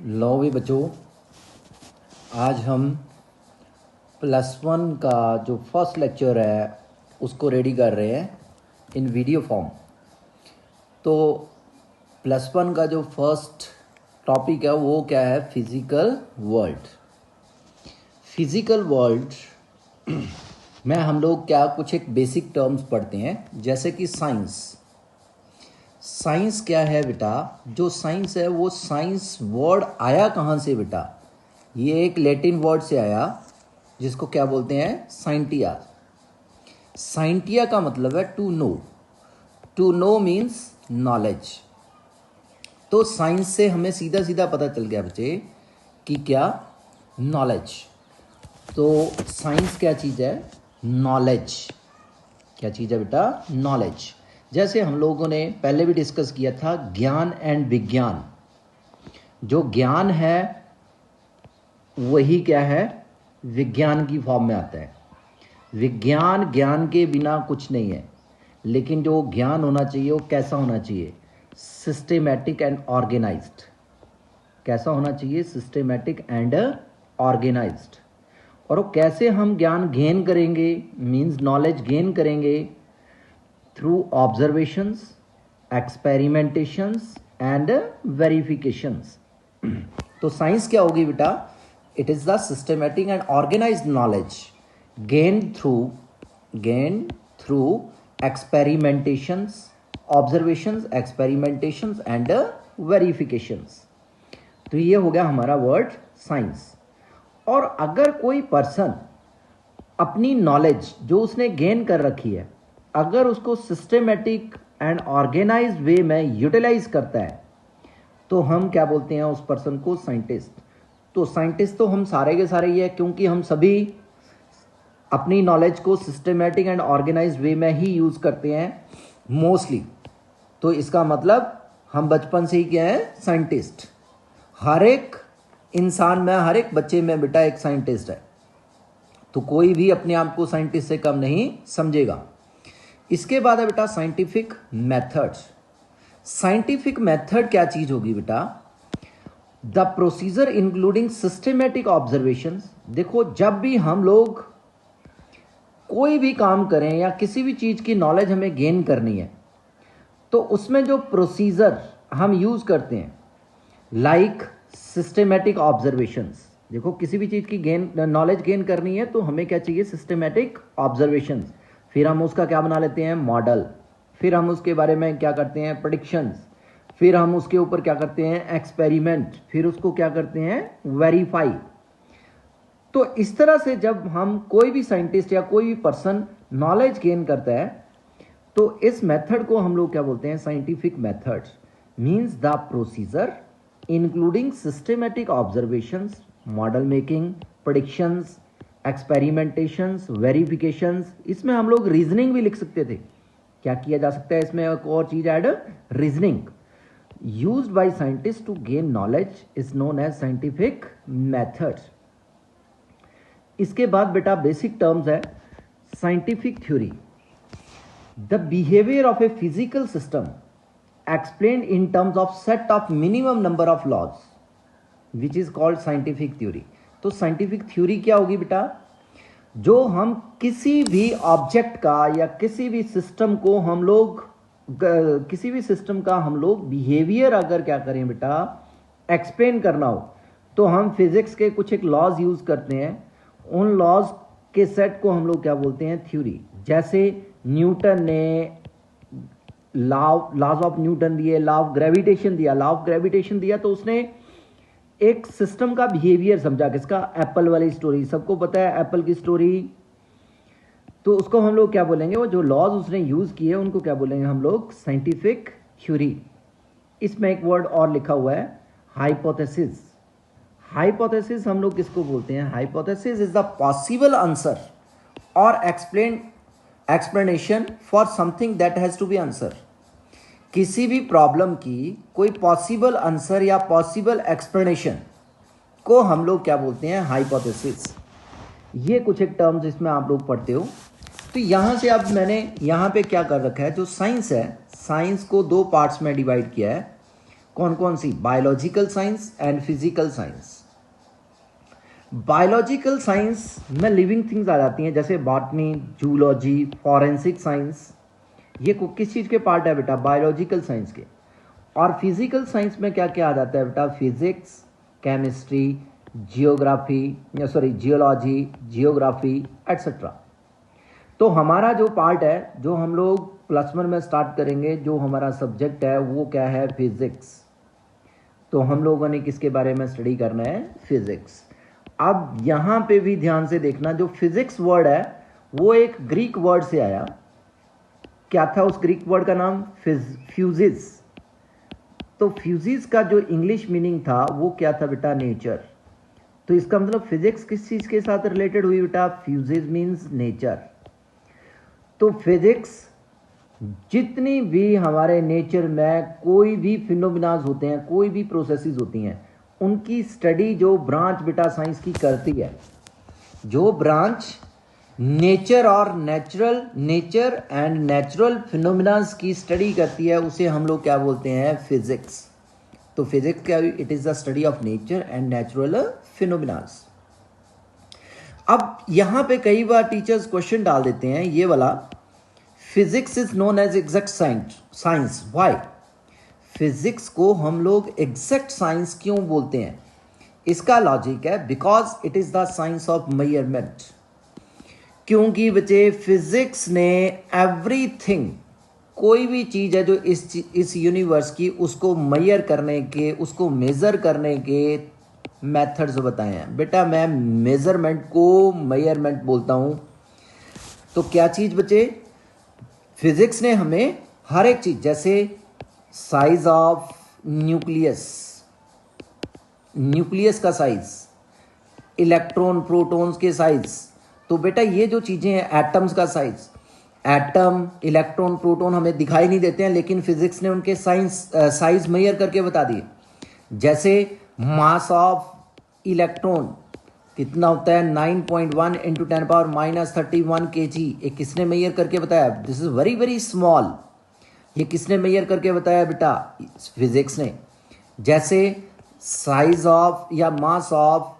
लो भी बच्चों, आज हम +1 का जो फर्स्ट लेक्चर है उसको रेडी कर रहे हैं इन वीडियो फॉर्म। तो +1 का जो फर्स्ट टॉपिक है वो क्या है? Physical world. फिज़िकल वर्ल्ड में हम लोग क्या कुछ एक बेसिक टर्म्स पढ़ते हैं, जैसे कि साइंस। साइंस क्या है बेटा? जो साइंस है वो साइंस वर्ड आया कहाँ से बेटा? ये एक लैटिन वर्ड से आया जिसको क्या बोलते हैं? साइंटिया। साइंटिया का मतलब है to know. To know means knowledge. तो साइंस से हमें सीधा सीधा पता चल गया बच्चे कि क्या? नॉलेज। तो साइंस क्या चीज़ है? नॉलेज। क्या चीज़ है बेटा? नॉलेज। जैसे हम लोगों ने पहले भी डिस्कस किया था, ज्ञान एंड विज्ञान। जो ज्ञान है वही क्या है? विज्ञान की फॉर्म में आता है। विज्ञान ज्ञान के बिना कुछ नहीं है, लेकिन जो ज्ञान होना चाहिए वो कैसा होना चाहिए? Systematic and organised. कैसा होना चाहिए? Systematic and organised. और वो कैसे हम ज्ञान गेन करेंगे, मीन्स नॉलेज गेन करेंगे? Through observations, experimentations and verifications. तो साइंस क्या होगी बेटा? It is the systematic and organised knowledge gained through experimentations, observations, experimentations and verifications। तो ये हो गया हमारा वर्ड साइंस। और अगर कोई पर्सन अपनी नॉलेज जो उसने गेन कर रखी है, अगर उसको सिस्टमेटिक एंड ऑर्गेनाइज्ड वे में यूटिलाइज करता है, तो हम क्या बोलते हैं उस पर्सन को? साइंटिस्ट। तो साइंटिस्ट तो हम सारे के सारे ही है, क्योंकि हम सभी अपनी नॉलेज को सिस्टमेटिक एंड ऑर्गेनाइज्ड वे में ही यूज़ करते हैं मोस्टली। तो इसका मतलब हम बचपन से ही क्या है? साइंटिस्ट। हर एक इंसान में, हर एक बच्चे में बेटा एक साइंटिस्ट है। तो कोई भी अपने आप को साइंटिस्ट से कम नहीं समझेगा। इसके बाद है बेटा साइंटिफिक मेथड्स। साइंटिफिक मेथड क्या चीज़ होगी बेटा? The procedure including systematic observations. देखो, जब भी हम लोग कोई भी काम करें या किसी भी चीज़ की नॉलेज हमें गेन करनी है, तो उसमें जो प्रोसीजर हम यूज़ करते हैं, लाइक सिस्टमेटिक ऑब्जर्वेशंस। देखो, किसी भी चीज़ की नॉलेज गेन करनी है तो हमें क्या चाहिए? Systematic observations. फिर हम उसका क्या बना लेते हैं? मॉडल। फिर हम उसके बारे में क्या करते हैं? प्रेडिक्शंस। फिर हम उसके ऊपर क्या करते हैं? एक्सपेरिमेंट। फिर उसको क्या करते हैं? वेरीफाई। तो इस तरह से जब हम कोई भी साइंटिस्ट या कोई भी पर्सन नॉलेज गेन करता है, तो इस मेथड को हम लोग क्या बोलते हैं? Scientific method. Means the procedure including systematic observations, model making, predictions, experimentations, verifications. इसमें हम लोग रीजनिंग भी लिख सकते थे। क्या किया जा सकता है इसमें? एक और चीज add, reasoning. Used by scientist to gain knowledge is known as scientific method. इसके बाद बेटा बेसिक टर्म्स है scientific theory. The behaviour of a physical system explained in terms of set of minimum number of laws which is called scientific theory. तो scientific theory क्या होगी बेटा? जो हम किसी भी ऑब्जेक्ट का या किसी भी सिस्टम को हम लोग किसी भी सिस्टम का हम लोग बिहेवियर अगर क्या करें बेटा? एक्सप्लेन करना हो, तो हम फिजिक्स के कुछ एक लॉज यूज करते हैं। उन लॉज के सेट को हम लोग क्या बोलते हैं? थ्योरी। जैसे न्यूटन ने लॉज ऑफ न्यूटन दिए, लॉ ऑफ ग्रेविटेशन दिया। लॉ ऑफ ग्रेविटेशन दिया तो उसने एक सिस्टम का बिहेवियर समझा। किसका? एप्पल वाली स्टोरी, सबको पता है एप्पल की स्टोरी। तो उसको हम लोग क्या बोलेंगे? वो जो लॉज उसने यूज किए उनको क्या बोलेंगे हम लोग? Scientific theory. इसमें एक वर्ड और लिखा हुआ है, हाइपोथेसिस। हाइपोथेसिस हम लोग किसको बोलते हैं? Hypothesis is the possible answer और explanation for something that has to be answer. किसी भी प्रॉब्लम की कोई पॉसिबल आंसर या पॉसिबल एक्सप्लेनेशन को हम लोग क्या बोलते हैं? हाइपोथेसिस। ये कुछ एक टर्म्स इसमें आप लोग पढ़ते हो। तो यहाँ से अब मैंने यहाँ पे क्या कर रखा है? जो साइंस है, साइंस को दो पार्ट्स में डिवाइड किया है। कौन कौन सी? Biological science and physical science. Biological science में लिविंग थिंग्स आ जाती हैं, जैसे बॉटनी, जूलॉजी, फॉरेंसिक साइंस। ये किस चीज़ के पार्ट है बेटा? बायोलॉजिकल साइंस के। और फिजिकल साइंस में क्या क्या आ जाता है बेटा? Physics, chemistry, geology, geography etcetera. तो हमारा जो पार्ट है, जो हम लोग +1 में स्टार्ट करेंगे, जो हमारा सब्जेक्ट है वो क्या है? फिजिक्स। तो हम लोगों ने किसके बारे में स्टडी करना है? फिजिक्स। अब यहाँ पे भी ध्यान से देखना, जो फिजिक्स वर्ड है वो एक ग्रीक वर्ड से आया। क्या था उस ग्रीक वर्ड का नाम? फ्यूजिस। तो फ्यूजिस का जो इंग्लिश मीनिंग था वो क्या था बेटा? नेचर। तो इसका मतलब फिजिक्स किस चीज के साथ रिलेटेड हुई बेटा? Fuses means nature. तो फिजिक्स जितनी भी हमारे नेचर में कोई भी फिनोमिनाज होते हैं, कोई भी प्रोसेसेस होती हैं, उनकी स्टडी जो ब्रांच बेटा साइंस की करती है, जो branch nature and natural phenomenas की स्टडी करती है, उसे हम लोग क्या बोलते हैं? फिजिक्स। तो फिजिक्स क्या हुई? It is the study of nature and natural phenomenas. अब यहां पे कई बार टीचर्स क्वेश्चन डाल देते हैं ये वाला, physics is known as exact science. Why? Physics को हम लोग एग्जैक्ट साइंस क्यों बोलते हैं? इसका लॉजिक है, because it is the science of measurement. क्योंकि बच्चे फिजिक्स ने एवरीथिंग, कोई भी चीज है जो इस यूनिवर्स की, उसको मेजर करने के मेथड्स बताए हैं। बेटा मैं मेजरमेंट को मेजरमेंट बोलता हूं। तो क्या चीज बच्चे? फिजिक्स ने हमें हर एक चीज, जैसे साइज ऑफ न्यूक्लियस का साइज, इलेक्ट्रॉन प्रोटॉन्स के साइज। तो बेटा ये जो चीजें हैं, एटम्स का साइज, एटम, इलेक्ट्रॉन, प्रोटॉन हमें दिखाई नहीं देते हैं, लेकिन फिजिक्स ने उनके साइज मेजर करके बता दिए। जैसे मास ऑफ इलेक्ट्रॉन कितना होता है? 9.1 × 10⁻³ kg। ये किसने मेजर करके बताया? This is very very small. ये किसने मेजर करके बताया बेटा? फिजिक्स ने। जैसे साइज ऑफ या मास ऑफ,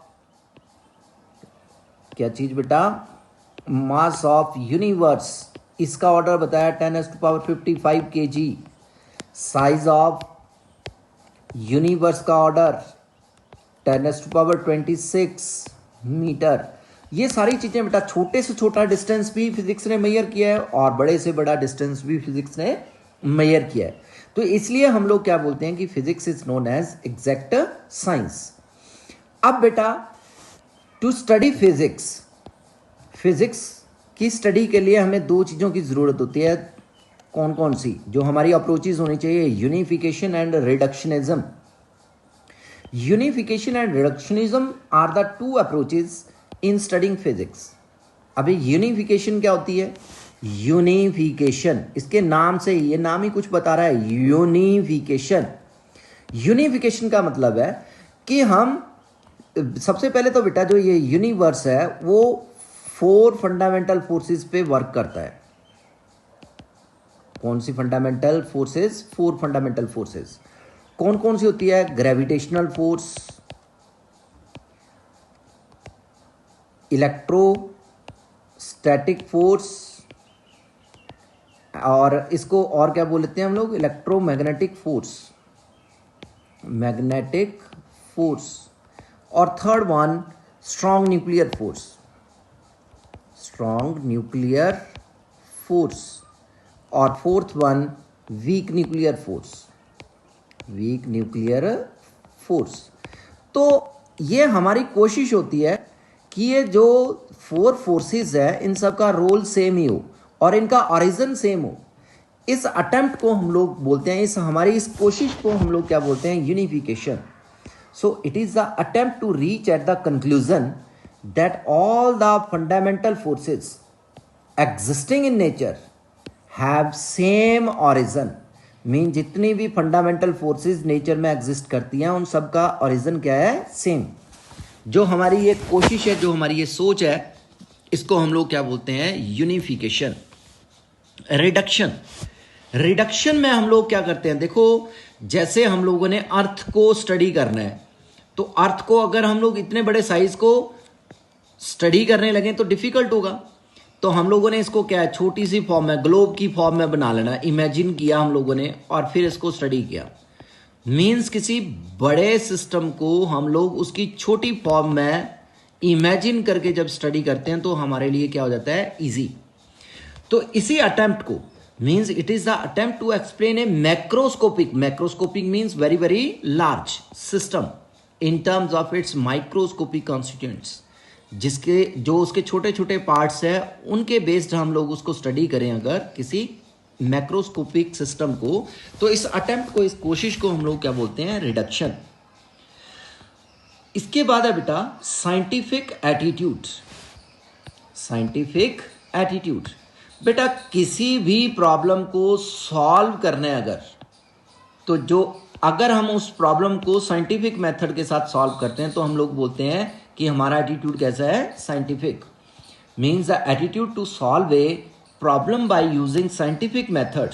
क्या चीज बेटा? मास ऑफ यूनिवर्स, इसका ऑर्डर बताया 10⁻55 kg। साइज ऑफ यूनिवर्स का ऑर्डर 10⁻26 मीटर। ये सारी चीजें बेटा, छोटे से छोटा डिस्टेंस भी फिजिक्स ने मेजर किया है और बड़े से बड़ा डिस्टेंस भी फिजिक्स ने मेजर किया है। तो इसलिए हम लोग क्या बोलते हैं कि physics is known as exact science. अब बेटा टू स्टडी फिजिक्स की स्टडी के लिए हमें दो चीज़ों की ज़रूरत होती है। कौन कौन सी? जो हमारी अप्रोचेज होनी चाहिए, unification and reductionism. Unification and reductionism are the two approaches in studying physics. अभी यूनिफिकेशन क्या होती है? यूनिफिकेशन, इसके नाम से, ये नाम ही कुछ बता रहा है, यूनिफिकेशन का मतलब है कि हम सबसे पहले तो बेटा जो ये यूनिवर्स है वो 4 फंडामेंटल फोर्सेस पे वर्क करता है। कौन सी फंडामेंटल फोर्सेस? 4 fundamental forces. कौन कौन सी होती है? ग्रेविटेशनल फोर्स, इलेक्ट्रोस्टैटिक फोर्स, और इसको और क्या बोलते हैं हम लोग? Electromagnetic force. और third one strong nuclear force. और fourth one weak nuclear force. तो ये हमारी कोशिश होती है कि ये जो 4 फोर्सेस है, इन सब का रोल सेम ही हो और इनका ऑरिजिन सेम हो। इस अटेम्प्ट को हम लोग बोलते हैं, हमारी इस कोशिश को हम लोग क्या बोलते हैं? Unification. So it is the attempt to reach at the conclusion that all the fundamental forces existing in nature have same origin. Mean जितनी भी फंडामेंटल फोर्सेस नेचर में एग्जिस्ट करती हैं, उन सब का ओरिजिन क्या है? सेम। जो हमारी ये कोशिश है, जो हमारी ये सोच है, इसको हम लोग क्या बोलते हैं? यूनिफिकेशन। रिडक्शन में हम लोग क्या करते हैं? देखो, जैसे हम लोगों ने अर्थ को स्टडी करना है, तो अर्थ को अगर हम लोग इतने बड़े साइज को स्टडी करने लगे तो डिफिकल्ट होगा। तो हम लोगों ने इसको क्या है, छोटी सी फॉर्म में, ग्लोब की फॉर्म में बना लेना, इमेजिन किया हम लोगों ने और फिर इसको स्टडी किया। मीन्स किसी बड़े सिस्टम को हम लोग उसकी छोटी फॉर्म में इमेजिन करके जब स्टडी करते हैं तो हमारे लिए क्या हो जाता है, इजी। तो इसी अटेम्प्ट को, means it is the attempt to explain a macroscopic means very very large system in terms of its microscopic constituents, जिसके जो उसके छोटे छोटे पार्ट्स है उनके बेस्ड हम लोग उसको स्टडी करें अगर किसी मैक्रोस्कोपिक सिस्टम को, तो इस अटेम्प्ट को, इस कोशिश को हम लोग क्या बोलते हैं, रिडक्शन। इसके बाद है बेटा साइंटिफिक एटीट्यूड। साइंटिफिक एटीट्यूड बेटा किसी भी प्रॉब्लम को सॉल्व करने अगर, तो जो अगर हम उस प्रॉब्लम को साइंटिफिक मेथड के साथ सॉल्व करते हैं तो हम लोग बोलते हैं कि हमारा एटीट्यूड कैसा है, scientific. Means the attitude to solve a problem by using scientific method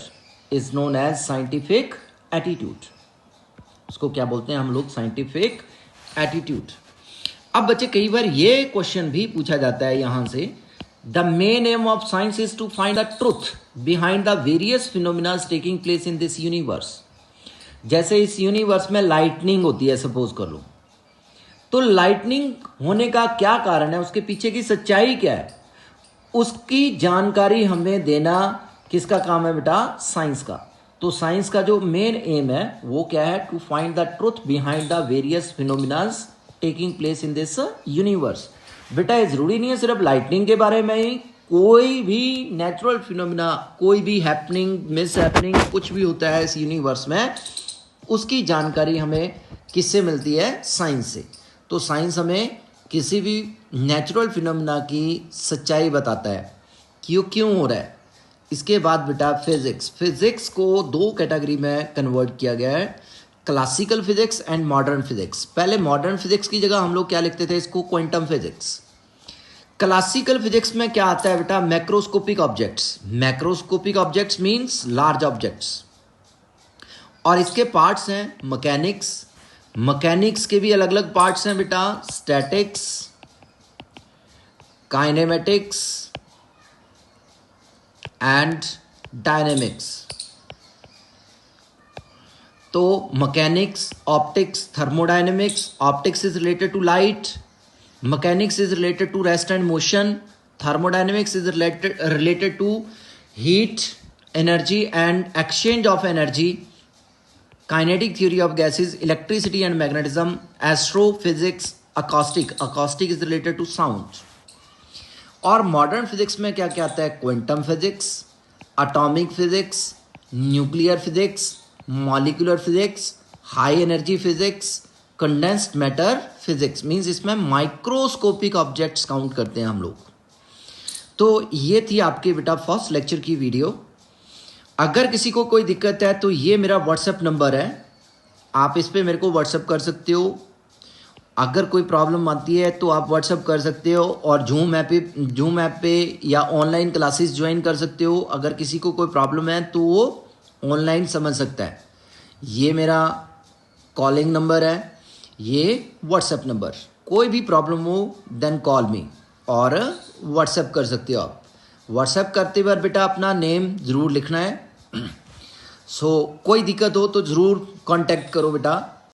is known as scientific attitude. उसको क्या बोलते हैं हम लोग, साइंटिफिक एटीट्यूड। अब बच्चे कई बार ये क्वेश्चन भी पूछा जाता है यहां से, the main aim of science is to find the truth behind the various phenomena taking place in this universe. जैसे इस यूनिवर्स में लाइटनिंग होती है, सपोज कर लो, तो लाइटनिंग होने का क्या कारण है, उसके पीछे की सच्चाई क्या है, उसकी जानकारी हमें देना किसका काम है बेटा, साइंस का। तो साइंस का जो मेन एम है वो क्या है, to find the truth behind the various phenomenas taking place in this universe. बेटा ये जरूरी नहीं है सिर्फ लाइटनिंग के बारे में ही, कोई भी नेचुरल फिनोमिना, कोई भी हैपनिंग, मिस हैपनिंग, कुछ भी होता है इस यूनिवर्स में, उसकी जानकारी हमें किससे मिलती है, साइंस से। तो साइंस हमें किसी भी नेचुरल फिनोमिना की सच्चाई बताता है, क्यों हो रहा है। इसके बाद बेटा फिजिक्स। फिजिक्स को दो कैटेगरी में कन्वर्ट किया गया है, classical physics and modern physics. पहले मॉडर्न फिजिक्स की जगह हम लोग क्या लिखते थे, इसको क्वांटम फिजिक्स। क्लासिकल फिजिक्स में क्या आता है बेटा, macroscopic objects. Macroscopic objects means large objects, और इसके पार्ट्स हैं मैकेनिक्स। मैकेनिक्स के भी अलग अलग पार्ट्स हैं बेटा, स्टैटिक्स, काइनेमेटिक्स एंड डायनेमिक्स। तो mechanics, optics, thermodynamics. Optics is related to light, mechanics is related to rest and motion, thermodynamics is related to heat, energy and exchange of energy, kinetic theory of gases, electricity and magnetism, astrophysics, acoustic is related to sound। और modern physics में क्या क्या आता है, quantum physics, atomic physics, nuclear physics, molecular physics, high energy physics, condensed matter physics. Means इसमें microscopic objects count करते हैं हम लोग। तो ये थी आपके बेटा फर्स्ट लेक्चर की वीडियो। अगर किसी को कोई दिक्कत है तो ये मेरा व्हाट्सएप नंबर है, आप इस पर मेरे को व्हाट्सएप कर सकते हो। अगर कोई प्रॉब्लम आती है तो आप व्हाट्सएप कर सकते हो, और जूम ऐप पे या ऑनलाइन क्लासेस ज्वाइन कर सकते हो। अगर किसी को कोई प्रॉब्लम है तो वो ऑनलाइन समझ सकता है। ये मेरा कॉलिंग नंबर है, ये व्हाट्सएप नंबर। कोई भी प्रॉब्लम हो देन कॉल मी, और व्हाट्सएप कर सकते हो आप। व्हाट्सएप करते बार बेटा अपना नेम ज़रूर लिखना है। सो कोई दिक्कत हो तो ज़रूर कांटेक्ट करो बेटा।